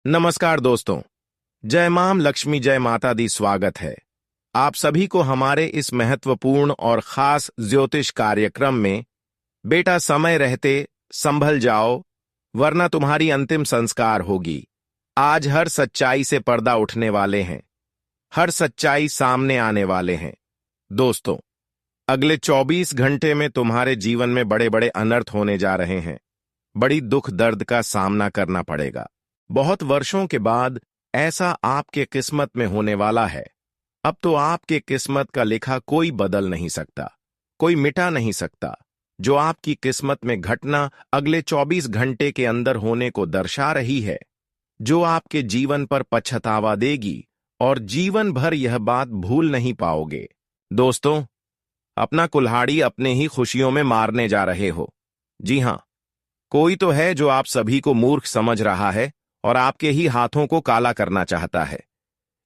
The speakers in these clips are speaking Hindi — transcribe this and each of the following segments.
नमस्कार दोस्तों। जय मां लक्ष्मी, जय माता दी। स्वागत है आप सभी को हमारे इस महत्वपूर्ण और खास ज्योतिष कार्यक्रम में। बेटा, समय रहते संभल जाओ, वरना तुम्हारी अंतिम संस्कार होगी। आज हर सच्चाई से पर्दा उठने वाले हैं, हर सच्चाई सामने आने वाले हैं। दोस्तों, अगले 24 घंटे में तुम्हारे जीवन में बड़े बड़े अनर्थ होने जा रहे हैं। बड़ी दुख दर्द का सामना करना पड़ेगा। बहुत वर्षों के बाद ऐसा आपके किस्मत में होने वाला है। अब तो आपके किस्मत का लिखा कोई बदल नहीं सकता, कोई मिटा नहीं सकता। जो आपकी किस्मत में घटना अगले 24 घंटे के अंदर होने को दर्शा रही है, जो आपके जीवन पर पछतावा देगी और जीवन भर यह बात भूल नहीं पाओगे। दोस्तों, अपना कुल्हाड़ी अपने ही खुशियों में मारने जा रहे हो। जी हां, कोई तो है जो आप सभी को मूर्ख समझ रहा है और आपके ही हाथों को काला करना चाहता है।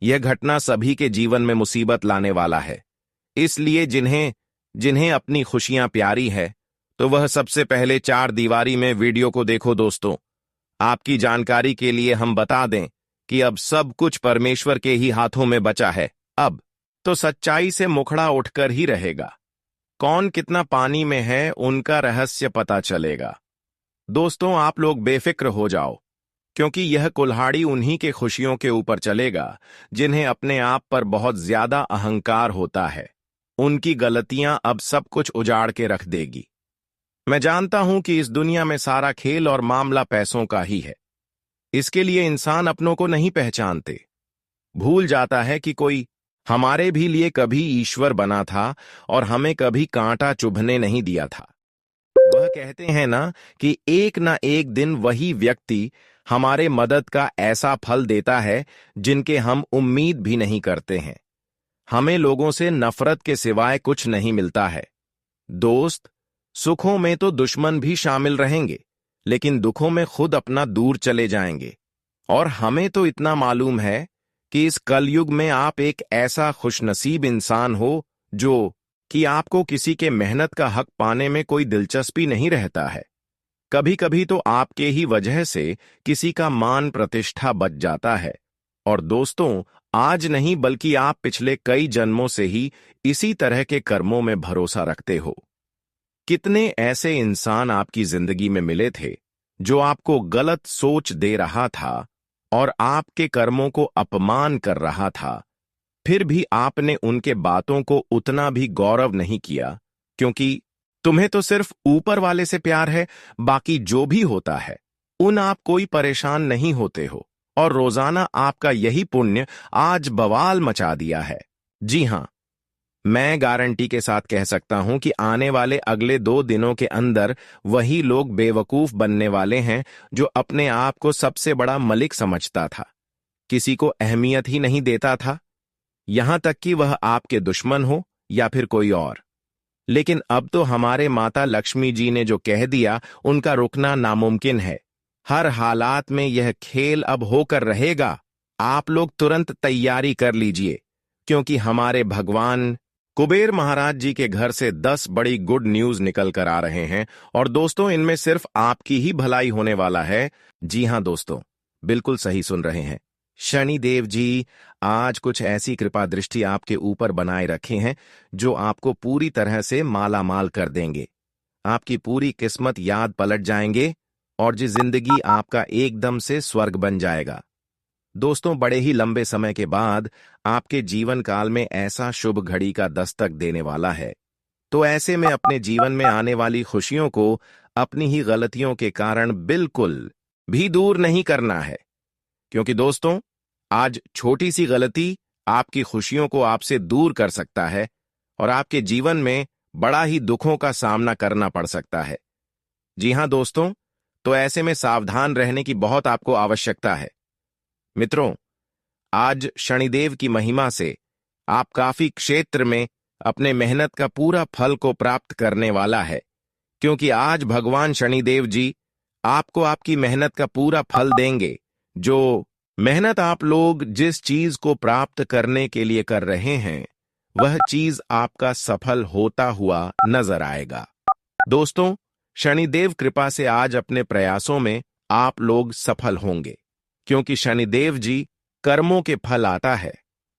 यह घटना सभी के जीवन में मुसीबत लाने वाला है। इसलिए जिन्हें जिन्हें अपनी खुशियां प्यारी है, तो वह सबसे पहले 4 दीवारी में वीडियो को देखो। दोस्तों, आपकी जानकारी के लिए हम बता दें कि अब सब कुछ परमेश्वर के ही हाथों में बचा है। अब तो सच्चाई से मुखड़ा उठकर ही रहेगा। कौन कितना पानी में है, उनका रहस्य पता चलेगा। दोस्तों, आप लोग बेफिक्र हो जाओ, क्योंकि यह कुल्हाड़ी उन्हीं के खुशियों के ऊपर चलेगा जिन्हें अपने आप पर बहुत ज्यादा अहंकार होता है। उनकी गलतियां अब सब कुछ उजाड़ के रख देगी। मैं जानता हूं कि इस दुनिया में सारा खेल और मामला पैसों का ही है। इसके लिए इंसान अपनों को नहीं पहचानते। भूल जाता है कि कोई हमारे भी लिए कभी ईश्वर बना था और हमें कभी कांटा चुभने नहीं दिया था। वह कहते हैं ना कि एक ना एक दिन वही व्यक्ति हमारे मदद का ऐसा फल देता है जिनके हम उम्मीद भी नहीं करते हैं। हमें लोगों से नफरत के सिवाय कुछ नहीं मिलता है। दोस्त, सुखों में तो दुश्मन भी शामिल रहेंगे, लेकिन दुखों में खुद अपना दूर चले जाएंगे। और हमें तो इतना मालूम है कि इस कलयुग में आप एक ऐसा खुशनसीब इंसान हो जो कि आपको किसी के मेहनत का हक पाने में कोई दिलचस्पी नहीं रहता है। कभी कभी तो आपके ही वजह से किसी का मान प्रतिष्ठा बच जाता है। और दोस्तों, आज नहीं बल्कि आप पिछले कई जन्मों से ही इसी तरह के कर्मों में भरोसा रखते हो। कितने ऐसे इंसान आपकी जिंदगी में मिले थे जो आपको गलत सोच दे रहा था और आपके कर्मों को अपमान कर रहा था, फिर भी आपने उनके बातों को उतना भी गौरव नहीं किया, क्योंकि तुम्हें तो सिर्फ ऊपर वाले से प्यार है। बाकी जो भी होता है उन आप कोई परेशान नहीं होते हो। और रोजाना आपका यही पुण्य आज बवाल मचा दिया है। जी हां, मैं गारंटी के साथ कह सकता हूं कि आने वाले अगले 2 दिनों के अंदर वही लोग बेवकूफ बनने वाले हैं जो अपने आप को सबसे बड़ा मलिक समझता था, किसी को अहमियत ही नहीं देता था, यहां तक कि वह आपके दुश्मन हो या फिर कोई और। लेकिन अब तो हमारे माता लक्ष्मी जी ने जो कह दिया, उनका रुकना नामुमकिन है। हर हालात में यह खेल अब होकर रहेगा। आप लोग तुरंत तैयारी कर लीजिए, क्योंकि हमारे भगवान कुबेर महाराज जी के घर से 10 बड़ी गुड न्यूज निकल कर आ रहे हैं। और दोस्तों, इनमें सिर्फ आपकी ही भलाई होने वाला है। जी हां दोस्तों, बिल्कुल सही सुन रहे हैं। शनिदेव जी आज कुछ ऐसी कृपा दृष्टि आपके ऊपर बनाए रखे हैं जो आपको पूरी तरह से माला माल कर देंगे। आपकी पूरी किस्मत याद पलट जाएंगे और जी जिंदगी आपका एकदम से स्वर्ग बन जाएगा। दोस्तों, बड़े ही लंबे समय के बाद आपके जीवन काल में ऐसा शुभ घड़ी का दस्तक देने वाला है। तो ऐसे में अपने जीवन में आने वाली खुशियों को अपनी ही गलतियों के कारण बिल्कुल भी दूर नहीं करना है, क्योंकि दोस्तों, आज छोटी सी गलती आपकी खुशियों को आपसे दूर कर सकता है और आपके जीवन में बड़ा ही दुखों का सामना करना पड़ सकता है। जी हां दोस्तों, तो ऐसे में सावधान रहने की बहुत आपको आवश्यकता है। मित्रों, आज शनिदेव की महिमा से आप काफी क्षेत्र में अपने मेहनत का पूरा फल को प्राप्त करने वाला है, क्योंकि आज भगवान शनिदेव जी आपको आपकी मेहनत का पूरा फल देंगे। जो मेहनत आप लोग जिस चीज को प्राप्त करने के लिए कर रहे हैं, वह चीज आपका सफल होता हुआ नजर आएगा। दोस्तों, शनिदेव कृपा से आज अपने प्रयासों में आप लोग सफल होंगे। क्योंकि शनिदेव जी कर्मों के फल आता है,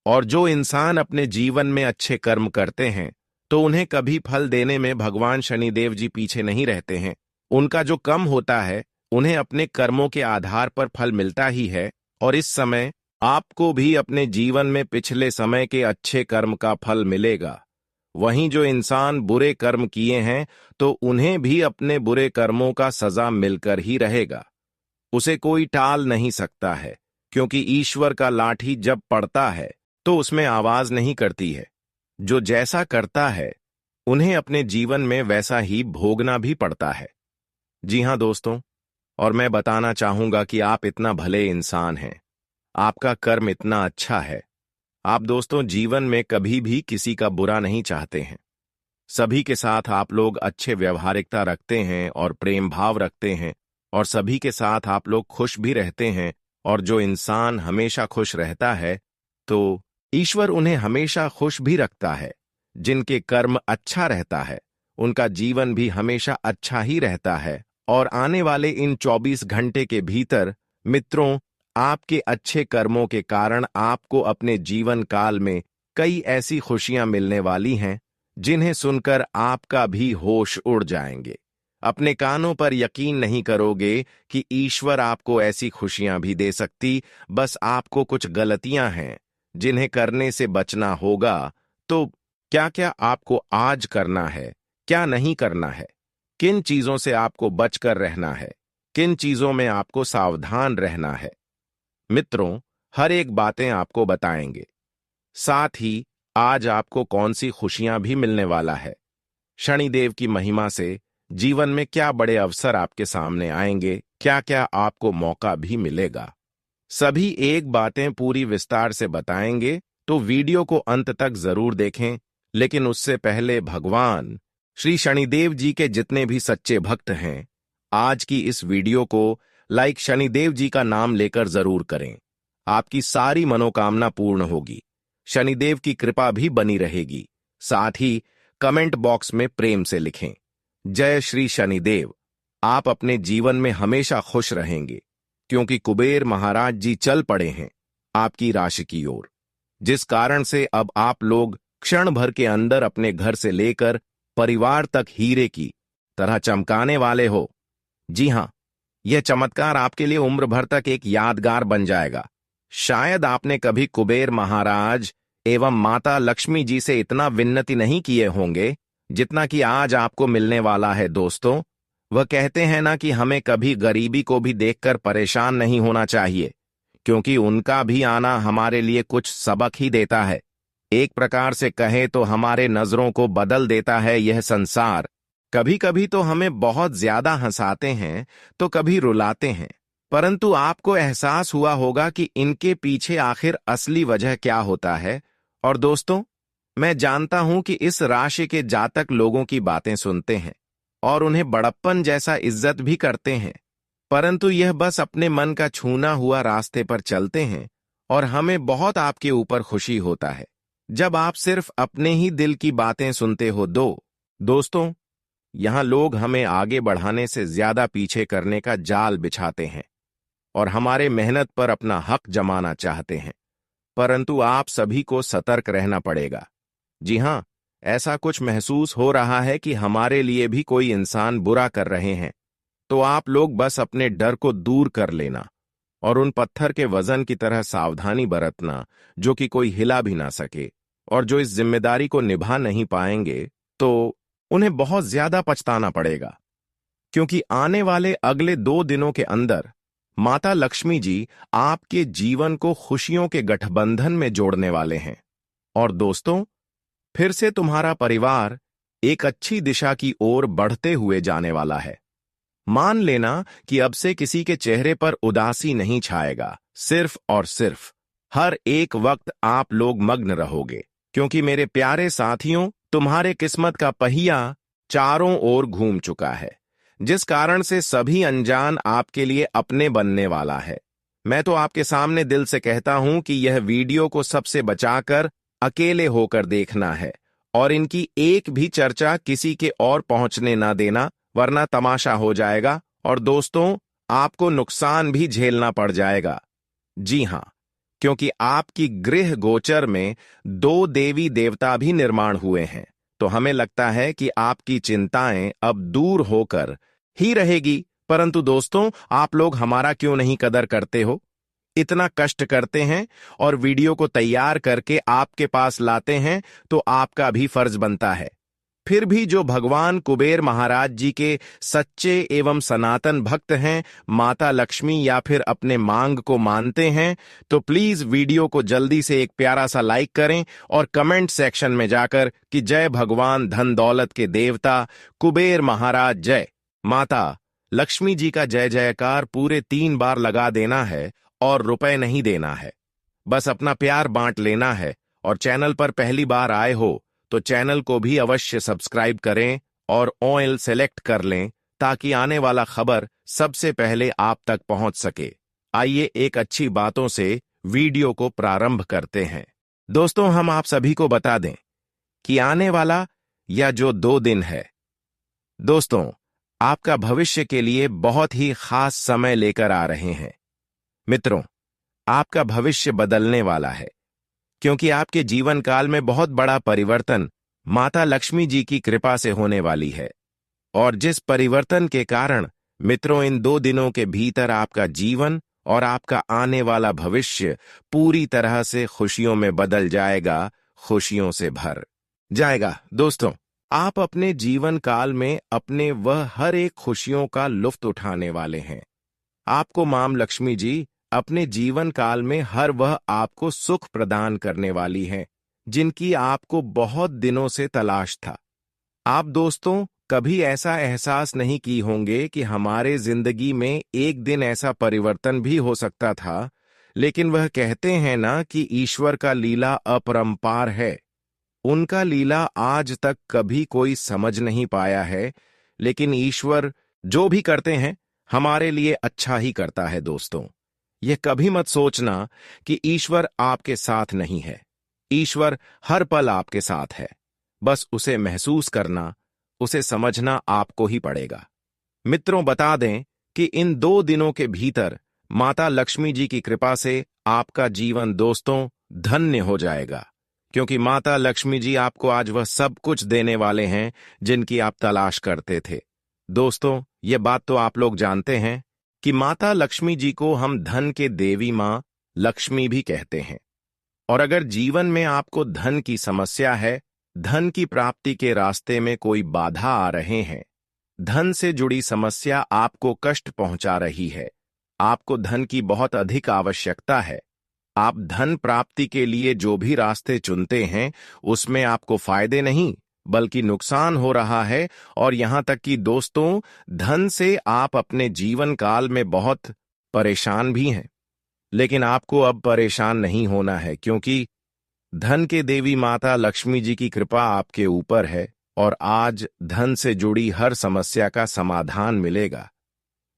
और जो इंसान अपने जीवन में अच्छे कर्म करते हैं तो उन्हें कभी फल देने में भगवान शनिदेव जी पीछे नहीं रहते हैं। उनका जो कम होता है उन्हें अपने कर्मों के आधार पर फल मिलता ही है, और इस समय आपको भी अपने जीवन में पिछले समय के अच्छे कर्म का फल मिलेगा। वहीं जो इंसान बुरे कर्म किए हैं तो उन्हें भी अपने बुरे कर्मों का सजा मिलकर ही रहेगा। उसे कोई टाल नहीं सकता है, क्योंकि ईश्वर का लाठी जब पड़ता है तो उसमें आवाज नहीं करती है। जो जैसा करता है उन्हें अपने जीवन में वैसा ही भोगना भी पड़ता है। जी हां दोस्तों, और मैं बताना चाहूंगा कि आप इतना भले इंसान हैं, आपका कर्म इतना अच्छा है। आप दोस्तों जीवन में कभी भी किसी का बुरा नहीं चाहते हैं। सभी के साथ आप लोग अच्छे व्यवहारिकता रखते हैं और प्रेम भाव रखते हैं, और सभी के साथ आप लोग खुश भी रहते हैं। और जो इंसान हमेशा खुश रहता है तो ईश्वर उन्हें हमेशा खुश भी रखता है। जिनके कर्म अच्छा रहता है उनका जीवन भी हमेशा अच्छा ही रहता है। और आने वाले इन 24 घंटे के भीतर मित्रों, आपके अच्छे कर्मों के कारण आपको अपने जीवन काल में कई ऐसी खुशियां मिलने वाली हैं जिन्हें सुनकर आपका भी होश उड़ जाएंगे। अपने कानों पर यकीन नहीं करोगे कि ईश्वर आपको ऐसी खुशियां भी दे सकती। बस आपको कुछ गलतियां हैं जिन्हें करने से बचना होगा। तो क्या क्या आपको आज करना है, क्या नहीं करना है, किन चीजों से आपको बचकर रहना है, किन चीजों में आपको सावधान रहना है, मित्रों हर एक बातें आपको बताएंगे। साथ ही आज आपको कौन सी खुशियां भी मिलने वाला है, शनिदेव की महिमा से जीवन में क्या बड़े अवसर आपके सामने आएंगे, क्या क्या आपको मौका भी मिलेगा, सभी एक बातें पूरी विस्तार से बताएंगे। तो वीडियो को अंत तक जरूर देखें। लेकिन उससे पहले भगवान श्री शनिदेव जी के जितने भी सच्चे भक्त हैं, आज की इस वीडियो को लाइक शनिदेव जी का नाम लेकर जरूर करें। आपकी सारी मनोकामना पूर्ण होगी, शनिदेव की कृपा भी बनी रहेगी। साथ ही कमेंट बॉक्स में प्रेम से लिखें, जय श्री शनिदेव। आप अपने जीवन में हमेशा खुश रहेंगे, क्योंकि कुबेर महाराज जी चल पड़े हैं आपकी राशि की ओर, जिस कारण से अब आप लोग क्षण भर के अंदर अपने घर से लेकर परिवार तक हीरे की तरह चमकाने वाले हो। जी हां, यह चमत्कार आपके लिए उम्र भर तक एक यादगार बन जाएगा। शायद आपने कभी कुबेर महाराज एवं माता लक्ष्मी जी से इतना विनती नहीं किए होंगे जितना कि आज आपको मिलने वाला है दोस्तों। वह कहते हैं ना कि हमें कभी गरीबी को भी देखकर परेशान नहीं होना चाहिए, क्योंकि उनका भी आना हमारे लिए कुछ सबक ही देता है। एक प्रकार से कहे तो हमारे नजरों को बदल देता है यह संसार। कभी कभी तो हमें बहुत ज्यादा हंसाते हैं तो कभी रुलाते हैं, परंतु आपको एहसास हुआ होगा कि इनके पीछे आखिर असली वजह क्या होता है। और दोस्तों, मैं जानता हूं कि इस राशि के जातक लोगों की बातें सुनते हैं और उन्हें बड़प्पन जैसा इज्जत भी करते हैं, परंतु यह बस अपने मन का छूना हुआ रास्ते पर चलते हैं। और हमें बहुत आपके ऊपर खुशी होता है जब आप सिर्फ अपने ही दिल की बातें सुनते हो। दोस्तों, यहां लोग हमें आगे बढ़ाने से ज्यादा पीछे करने का जाल बिछाते हैं और हमारे मेहनत पर अपना हक जमाना चाहते हैं, परंतु आप सभी को सतर्क रहना पड़ेगा। जी हां, ऐसा कुछ महसूस हो रहा है कि हमारे लिए भी कोई इंसान बुरा कर रहे हैं, तो आप लोग बस अपने डर को दूर कर लेना और उन पत्थर के वजन की तरह सावधानी बरतना जो कि कोई हिला भी ना सके। और जो इस जिम्मेदारी को निभा नहीं पाएंगे तो उन्हें बहुत ज्यादा पछताना पड़ेगा, क्योंकि आने वाले अगले 2 दिनों के अंदर माता लक्ष्मी जी आपके जीवन को खुशियों के गठबंधन में जोड़ने वाले हैं। और दोस्तों, फिर से तुम्हारा परिवार एक अच्छी दिशा की ओर बढ़ते हुए जाने वाला है। मान लेना कि अब से किसी के चेहरे पर उदासी नहीं छाएगा। सिर्फ और सिर्फ हर एक वक्त आप लोग मग्न रहोगे, क्योंकि मेरे प्यारे साथियों, तुम्हारे किस्मत का पहिया चारों ओर घूम चुका है, जिस कारण से सभी अनजान आपके लिए अपने बनने वाला है। मैं तो आपके सामने दिल से कहता हूं कि यह वीडियो को सबसे बचाकर अकेले होकर देखना है और इनकी एक भी चर्चा किसी के और पहुंचने ना देना, वरना तमाशा हो जाएगा और दोस्तों, आपको नुकसान भी झेलना पड़ जाएगा। जी हां, क्योंकि आपकी गृह गोचर में 2 देवी देवता भी निर्माण हुए हैं, तो हमें लगता है कि आपकी चिंताएं अब दूर होकर ही रहेगी। परंतु दोस्तों, आप लोग हमारा क्यों नहीं कदर करते हो? इतना कष्ट करते हैं और वीडियो को तैयार करके आपके पास लाते हैं, तो आपका भी फर्ज बनता है। फिर भी जो भगवान कुबेर महाराज जी के सच्चे एवं सनातन भक्त हैं, माता लक्ष्मी या फिर अपने मांग को मानते हैं, तो प्लीज वीडियो को जल्दी से एक प्यारा सा लाइक करें और कमेंट सेक्शन में जाकर कि जय भगवान धन दौलत के देवता कुबेर महाराज जय, माता लक्ष्मी जी का जय जयकार पूरे 3 बार लगा देना है और रुपए नहीं देना है। बस अपना प्यार बांट लेना है। और चैनल पर पहली बार आए हो तो चैनल को भी अवश्य सब्सक्राइब करें और ऑल सेलेक्ट कर लें, ताकि आने वाला खबर सबसे पहले आप तक पहुंच सके। आइए एक अच्छी बातों से वीडियो को प्रारंभ करते हैं। दोस्तों, हम आप सभी को बता दें कि आने वाला या जो 2 दिन है, दोस्तों, आपका भविष्य के लिए बहुत ही खास समय लेकर आ रहे हैं। मित्रों, आपका भविष्य बदलने वाला है, क्योंकि आपके जीवन काल में बहुत बड़ा परिवर्तन माता लक्ष्मी जी की कृपा से होने वाली है। और जिस परिवर्तन के कारण मित्रों, इन 2 दिनों के भीतर आपका जीवन और आपका आने वाला भविष्य पूरी तरह से खुशियों में बदल जाएगा, खुशियों से भर जाएगा। दोस्तों, आप अपने जीवन काल में अपने वह हर एक खुशियों का लुत्फ उठाने वाले हैं। आपको मां लक्ष्मी जी अपने जीवन काल में हर वह आपको सुख प्रदान करने वाली हैं, जिनकी आपको बहुत दिनों से तलाश था। आप दोस्तों कभी ऐसा एहसास नहीं की होंगे कि हमारे जिंदगी में एक दिन ऐसा परिवर्तन भी हो सकता था, लेकिन वह कहते हैं ना कि ईश्वर का लीला अपरंपार है। उनका लीला आज तक कभी कोई समझ नहीं पाया है, लेकिन ईश्वर जो भी करते हैं हमारे लिए अच्छा ही करता है। दोस्तों, यह कभी मत सोचना कि ईश्वर आपके साथ नहीं है। ईश्वर हर पल आपके साथ है, बस उसे महसूस करना, उसे समझना आपको ही पड़ेगा। मित्रों, बता दें कि इन 2 दिनों के भीतर माता लक्ष्मी जी की कृपा से आपका जीवन दोस्तों धन्य हो जाएगा, क्योंकि माता लक्ष्मी जी आपको आज वह सब कुछ देने वाले हैं जिनकी आप तलाश करते थे। दोस्तों, ये बात तो आप लोग जानते हैं कि माता लक्ष्मी जी को हम धन के देवी मां लक्ष्मी भी कहते हैं। और अगर जीवन में आपको धन की समस्या है, धन की प्राप्ति के रास्ते में कोई बाधा आ रहे हैं, धन से जुड़ी समस्या आपको कष्ट पहुंचा रही है, आपको धन की बहुत अधिक आवश्यकता है, आप धन प्राप्ति के लिए जो भी रास्ते चुनते हैं उसमें आपको फायदे नहीं बल्कि नुकसान हो रहा है, और यहां तक कि दोस्तों धन से आप अपने जीवन काल में बहुत परेशान भी हैं। लेकिन आपको अब परेशान नहीं होना है, क्योंकि धन के देवी माता लक्ष्मी जी की कृपा आपके ऊपर है और आज धन से जुड़ी हर समस्या का समाधान मिलेगा।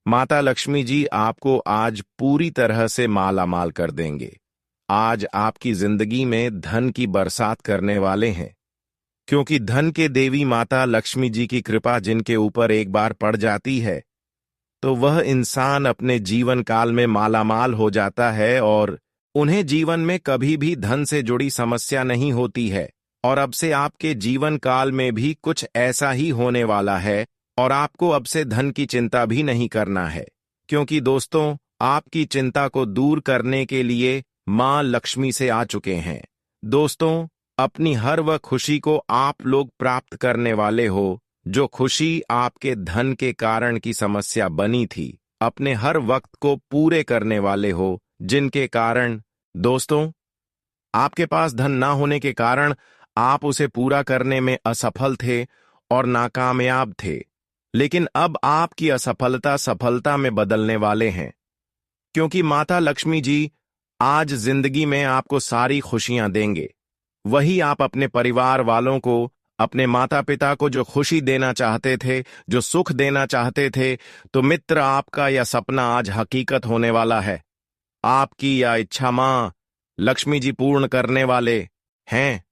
माता लक्ष्मी जी आपको आज पूरी तरह से मालामाल कर देंगे। आज आपकी जिंदगी में धन की बरसात करने वाले हैं, क्योंकि धन के देवी माता लक्ष्मी जी की कृपा जिनके ऊपर एक बार पड़ जाती है, तो वह इंसान अपने जीवन काल में मालामाल हो जाता है और उन्हें जीवन में कभी भी धन से जुड़ी समस्या नहीं होती है। और अब से आपके जीवन काल में भी कुछ ऐसा ही होने वाला है, और आपको अब से धन की चिंता भी नहीं करना है, क्योंकि दोस्तों आपकी चिंता को दूर करने के लिए मां लक्ष्मी से आ चुके हैं। दोस्तों, अपनी हर वह खुशी को आप लोग प्राप्त करने वाले हो, जो खुशी आपके धन के कारण की समस्या बनी थी। अपने हर वक्त को पूरे करने वाले हो, जिनके कारण दोस्तों आपके पास धन ना होने के कारण आप उसे पूरा करने में असफल थे और नाकामयाब थे। लेकिन अब आपकी असफलता सफलता में बदलने वाले हैं, क्योंकि माता लक्ष्मी जी आज जिंदगी में आपको सारी खुशियां देंगे। वही आप अपने परिवार वालों को, अपने माता पिता को जो खुशी देना चाहते थे, जो सुख देना चाहते थे, तो मित्र आपका यह सपना आज हकीकत होने वाला है। आपकी यह इच्छा मां लक्ष्मी जी पूर्ण करने वाले हैं।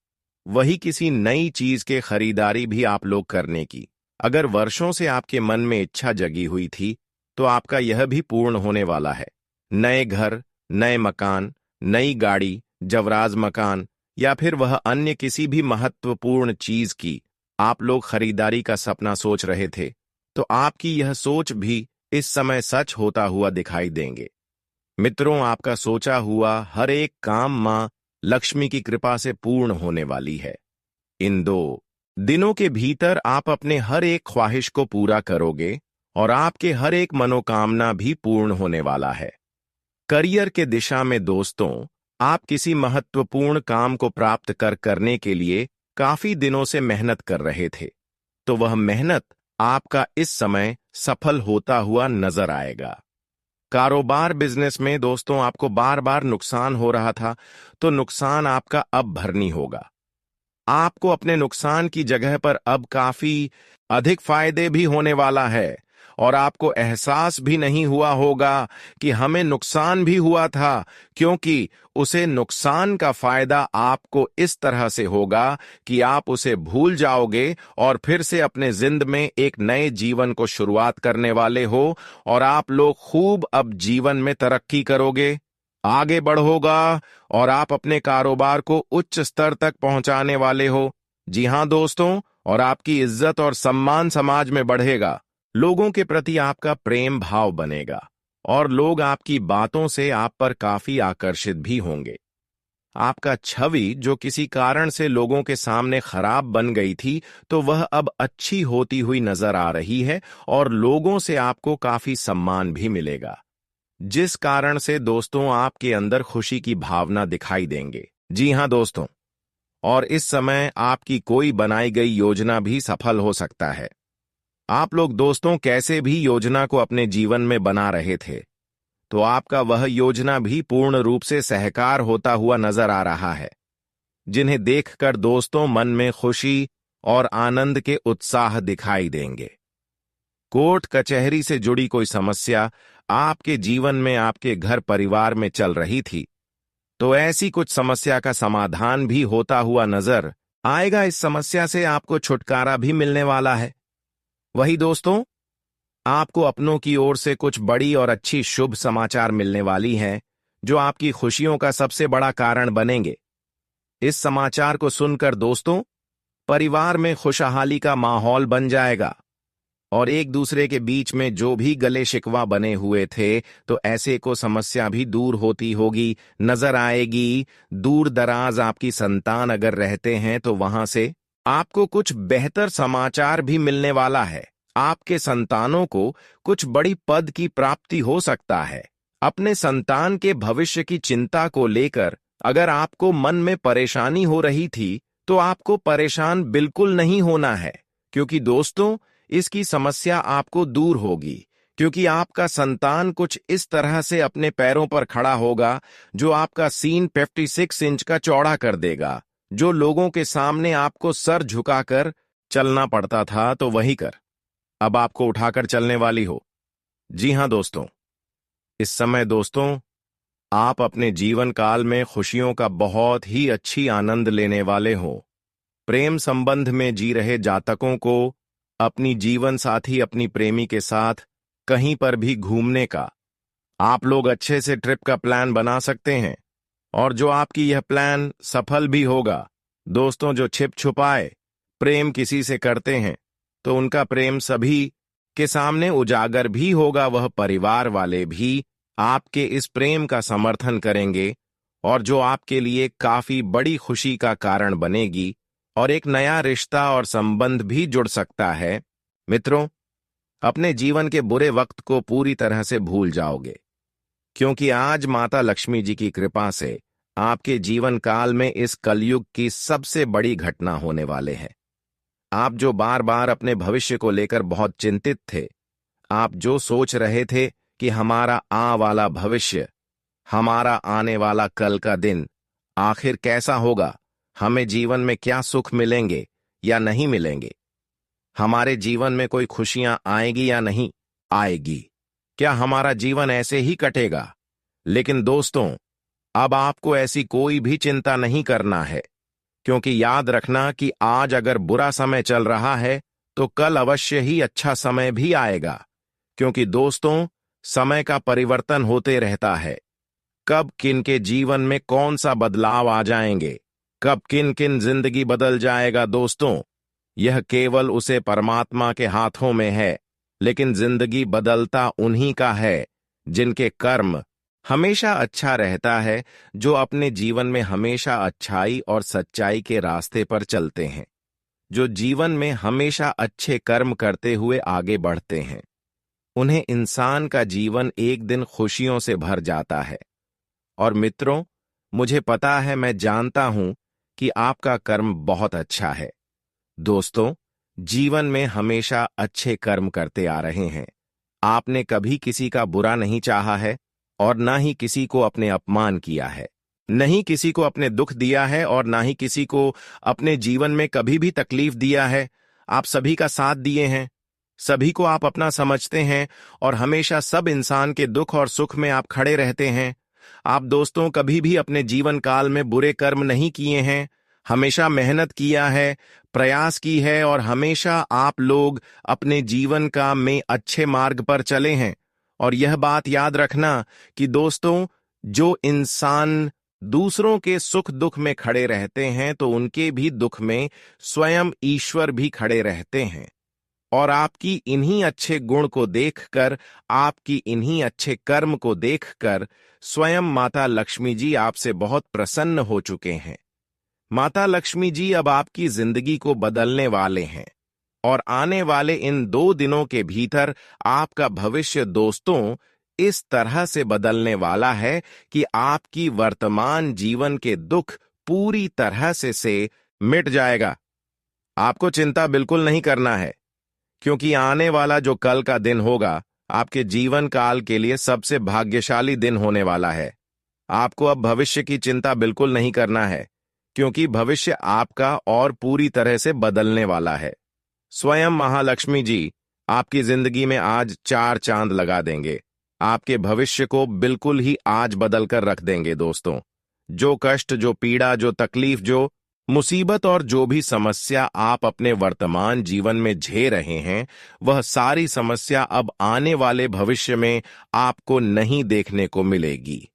वही किसी नई चीज के खरीदारी भी आप लोग करने की अगर वर्षों से आपके मन में इच्छा जगी हुई थी, तो आपका यह भी पूर्ण होने वाला है। नए घर, नए मकान, नई गाड़ी, जवराज मकान या फिर वह अन्य किसी भी महत्वपूर्ण चीज की आप लोग खरीदारी का सपना सोच रहे थे, तो आपकी यह सोच भी इस समय सच होता हुआ दिखाई देंगे। मित्रों, आपका सोचा हुआ हर एक काम मां लक्ष्मी की कृपा से पूर्ण होने वाली है। इन 2 दिनों के भीतर आप अपने हर एक ख्वाहिश को पूरा करोगे और आपके हर एक मनोकामना भी पूर्ण होने वाला है। करियर के दिशा में दोस्तों, आप किसी महत्वपूर्ण काम को प्राप्त करने के लिए काफी दिनों से मेहनत कर रहे थे, तो वह मेहनत आपका इस समय सफल होता हुआ नजर आएगा। कारोबार बिजनेस में दोस्तों आपको बार बार नुकसान हो रहा था, तो नुकसान आपका अब भरनी होगा। आपको अपने नुकसान की जगह पर अब काफी अधिक फायदे भी होने वाला है और आपको एहसास भी नहीं हुआ होगा कि हमें नुकसान भी हुआ था, क्योंकि उसे नुकसान का फायदा आपको इस तरह से होगा कि आप उसे भूल जाओगे और फिर से अपने जिंदगी में एक नए जीवन को शुरुआत करने वाले हो और आप लोग खूब अब जीवन में तरक्की करोगे, आगे बढ़ोगा और आप अपने कारोबार को उच्च स्तर तक पहुंचाने वाले हो। जी हां दोस्तों, और आपकी इज्जत और सम्मान समाज में बढ़ेगा। लोगों के प्रति आपका प्रेम भाव बनेगा और लोग आपकी बातों से आप पर काफी आकर्षित भी होंगे। आपका छवि जो किसी कारण से लोगों के सामने खराब बन गई थी, तो वह अब अच्छी होती हुई नजर आ रही है और लोगों से आपको काफी सम्मान भी मिलेगा, जिस कारण से दोस्तों आपके अंदर खुशी की भावना दिखाई देंगे। जी हां दोस्तों, और इस समय आपकी कोई बनाई गई योजना भी सफल हो सकता है। आप लोग दोस्तों कैसे भी योजना को अपने जीवन में बना रहे थे, तो आपका वह योजना भी पूर्ण रूप से सहकार होता हुआ नजर आ रहा है, जिन्हें देखकर दोस्तों मन में खुशी और आनंद के उत्साह दिखाई देंगे। कोर्ट कचहरी से जुड़ी कोई समस्या आपके जीवन में आपके घर परिवार में चल रही थी, तो ऐसी कुछ समस्या का समाधान भी होता हुआ नजर आएगा। इस समस्या से आपको छुटकारा भी मिलने वाला है। वही दोस्तों, आपको अपनों की ओर से कुछ बड़ी और अच्छी शुभ समाचार मिलने वाली हैं, जो आपकी खुशियों का सबसे बड़ा कारण बनेंगे। इस समाचार को सुनकर दोस्तों परिवार में खुशहाली का माहौल बन जाएगा और एक दूसरे के बीच में जो भी गले शिकवा बने हुए थे, तो ऐसे को समस्या भी दूर होती होगी नजर आएगी। दूर दराज आपकी संतान अगर रहते हैं, तो वहां से आपको कुछ बेहतर समाचार भी मिलने वाला है। आपके संतानों को कुछ बड़ी पद की प्राप्ति हो सकता है। अपने संतान के भविष्य की चिंता को लेकर अगर आपको मन में परेशानी हो रही थी, तो आपको परेशान बिल्कुल नहीं होना है, क्योंकि दोस्तों इसकी समस्या आपको दूर होगी, क्योंकि आपका संतान कुछ इस तरह से अपने पैरों पर खड़ा होगा जो आपका सीन 56 इंच का चौड़ा कर देगा। जो लोगों के सामने आपको सर झुकाकर चलना पड़ता था, तो वही कर अब आपको उठाकर चलने वाली हो। जी हां दोस्तों, इस समय दोस्तों आप अपने जीवन काल में खुशियों का बहुत ही अच्छी आनंद लेने वाले हो। प्रेम संबंध में जी रहे जातकों को अपनी जीवन साथी अपनी प्रेमी के साथ कहीं पर भी घूमने का आप लोग अच्छे से ट्रिप का प्लान बना सकते हैं, और जो आपकी यह प्लान सफल भी होगा। दोस्तों, जो छिप छुपाए प्रेम किसी से करते हैं, तो उनका प्रेम सभी के सामने उजागर भी होगा। वह परिवार वाले भी आपके इस प्रेम का समर्थन करेंगे और जो आपके लिए काफी बड़ी खुशी का कारण बनेगी और एक नया रिश्ता और संबंध भी जुड़ सकता है। मित्रों, अपने जीवन के बुरे वक्त को पूरी तरह से भूल जाओगे, क्योंकि आज माता लक्ष्मी जी की कृपा से आपके जीवन काल में इस कलयुग की सबसे बड़ी घटना होने वाले हैं। आप जो बार बार अपने भविष्य को लेकर बहुत चिंतित थे, आप जो सोच रहे थे कि हमारा वाला भविष्य, हमारा आने वाला कल का दिन आखिर कैसा होगा, हमें जीवन में क्या सुख मिलेंगे या नहीं मिलेंगे, हमारे जीवन में कोई खुशियां आएगी या नहीं आएगी, क्या हमारा जीवन ऐसे ही कटेगा। लेकिन दोस्तों, अब आपको ऐसी कोई भी चिंता नहीं करना है, क्योंकि याद रखना कि आज अगर बुरा समय चल रहा है, तो कल अवश्य ही अच्छा समय भी आएगा, क्योंकि दोस्तों समय का परिवर्तन होते रहता है। कब किन के जीवन में कौन सा बदलाव आ जाएंगे, कब किन किन जिंदगी बदल जाएगा दोस्तों, यह केवल उसे परमात्मा के हाथों में है। लेकिन जिंदगी बदलता उन्हीं का है जिनके कर्म हमेशा अच्छा रहता है, जो अपने जीवन में हमेशा अच्छाई और सच्चाई के रास्ते पर चलते हैं, जो जीवन में हमेशा अच्छे कर्म करते हुए आगे बढ़ते हैं। उन्हें इंसान का जीवन एक दिन खुशियों से भर जाता है। और मित्रों, मुझे पता है, मैं जानता हूं कि आपका कर्म बहुत अच्छा है। दोस्तों, जीवन में हमेशा अच्छे कर्म करते आ रहे हैं। आपने कभी किसी का बुरा नहीं चाहा है और ना ही किसी को अपने अपमान किया है, नहीं किसी को अपने दुख दिया है और ना ही किसी को अपने जीवन में कभी भी तकलीफ दिया है। आप सभी का साथ दिए हैं, सभी को आप अपना समझते हैं और हमेशा सब इंसान के दुख और सुख में आप खड़े रहते हैं। आप दोस्तों कभी भी अपने जीवन काल में बुरे कर्म नहीं किए हैं, हमेशा मेहनत किया है, प्रयास की है और हमेशा आप लोग अपने जीवन का में अच्छे मार्ग पर चले हैं। और यह बात याद रखना कि दोस्तों, जो इंसान दूसरों के सुख दुख में खड़े रहते हैं तो उनके भी दुख में स्वयं ईश्वर भी खड़े रहते हैं। और आपकी इन्हीं अच्छे गुण को देखकर, आपकी इन्हीं अच्छे कर्म को देखकर स्वयं माता लक्ष्मी जी आपसे बहुत प्रसन्न हो चुके हैं। माता लक्ष्मी जी अब आपकी जिंदगी को बदलने वाले हैं और आने वाले इन 2 दिनों के भीतर आपका भविष्य दोस्तों इस तरह से बदलने वाला है कि आपकी वर्तमान जीवन के दुख पूरी तरह से मिट जाएगा। आपको चिंता बिल्कुल नहीं करना है, क्योंकि आने वाला जो कल का दिन होगा आपके जीवन काल के लिए सबसे भाग्यशाली दिन होने वाला है। आपको अब भविष्य की चिंता बिल्कुल नहीं करना है, क्योंकि भविष्य आपका और पूरी तरह से बदलने वाला है। स्वयं महालक्ष्मी जी आपकी जिंदगी में आज 4 चांद लगा देंगे, आपके भविष्य को बिल्कुल ही आज बदल कर रख देंगे दोस्तों। जो कष्ट, जो पीड़ा, जो तकलीफ, जो मुसीबत और जो भी समस्या आप अपने वर्तमान जीवन में झेल रहे हैं, वह सारी समस्या अब आने वाले भविष्य में आपको नहीं देखने को मिलेगी।